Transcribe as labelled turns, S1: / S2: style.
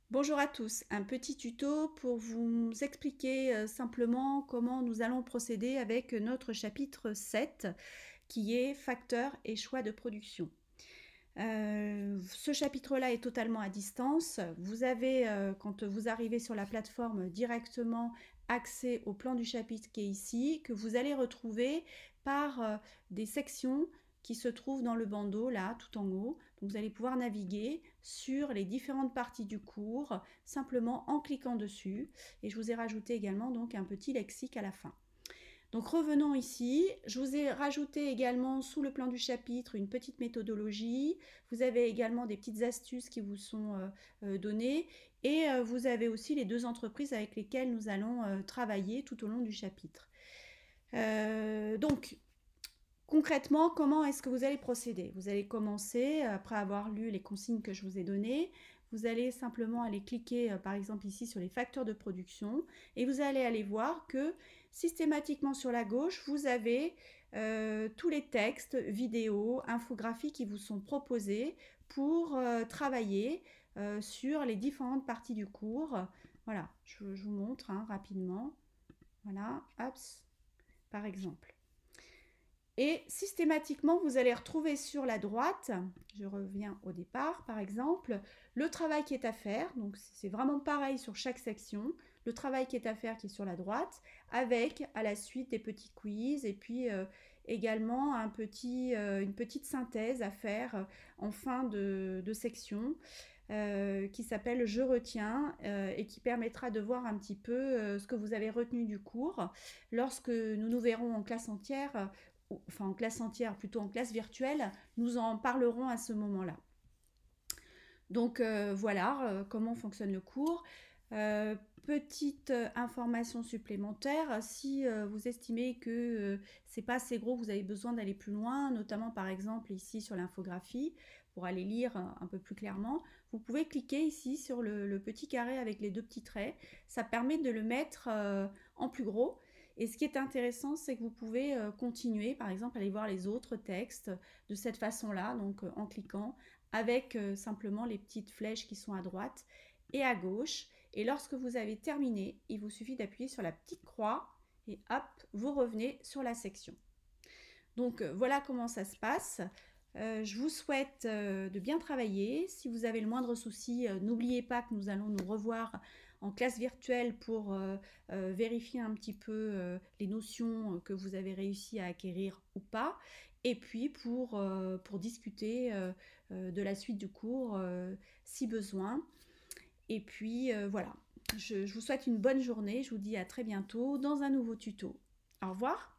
S1: Bonjour à tous, un petit tuto pour vous expliquer simplement comment nous allons procéder avec notre chapitre 7 qui est facteurs et choix de production. Ce chapitre-là est totalement à distance. Vous avez, quand vous arrivez sur la plateforme, directement accès au plan du chapitre qui est ici, que vous allez retrouver par des sections qui se trouvent dans le bandeau, là, tout en haut. Donc, vous allez pouvoir naviguer sur les différentes parties du cours, simplement en cliquant dessus. Et je vous ai rajouté également donc un petit lexique à la fin. Donc revenons ici, je vous ai rajouté également sous le plan du chapitre une petite méthodologie, vous avez également des petites astuces qui vous sont données et vous avez aussi les deux entreprises avec lesquelles nous allons travailler tout au long du chapitre. Donc concrètement, comment est-ce que vous allez procéder? Vous allez commencer, après avoir lu les consignes que je vous ai données, vous allez simplement aller cliquer par exemple ici sur les facteurs de production et vous allez aller voir que systématiquement sur la gauche, vous avez tous les textes, vidéos, infographies qui vous sont proposés pour travailler sur les différentes parties du cours. Voilà, je vous montre rapidement. Voilà, hop, par exemple. Et systématiquement, vous allez retrouver sur la droite, je reviens au départ par exemple, le travail qui est à faire. Donc c'est vraiment pareil sur chaque section. Le travail qui est à faire qui est sur la droite, avec à la suite des petits quiz et puis également une petite synthèse à faire en fin de section. Qui s'appelle Je retiens et qui permettra de voir un petit peu ce que vous avez retenu du cours. Lorsque nous verrons en classe entière, enfin en classe entière, plutôt en classe virtuelle, nous en parlerons à ce moment-là. Donc voilà comment fonctionne le cours. Petite information supplémentaire, si vous estimez que c'est pas assez gros, vous avez besoin d'aller plus loin, notamment par exemple ici sur l'infographie, pour aller lire un peu plus clairement, vous pouvez cliquer ici sur le petit carré avec les deux petits traits. Ça permet de le mettre en plus gros. Et ce qui est intéressant, c'est que vous pouvez continuer, par exemple, aller voir les autres textes de cette façon-là, donc en cliquant, avec simplement les petites flèches qui sont à droite et à gauche. Et lorsque vous avez terminé, il vous suffit d'appuyer sur la petite croix et hop, vous revenez sur la section. Donc voilà comment ça se passe. Je vous souhaite de bien travailler. Si vous avez le moindre souci, n'oubliez pas que nous allons nous revoir en classe virtuelle pour vérifier un petit peu les notions que vous avez réussi à acquérir ou pas. Et puis pour discuter de la suite du cours si besoin. Et puis voilà, je vous souhaite une bonne journée. Je vous dis à très bientôt dans un nouveau tuto. Au revoir.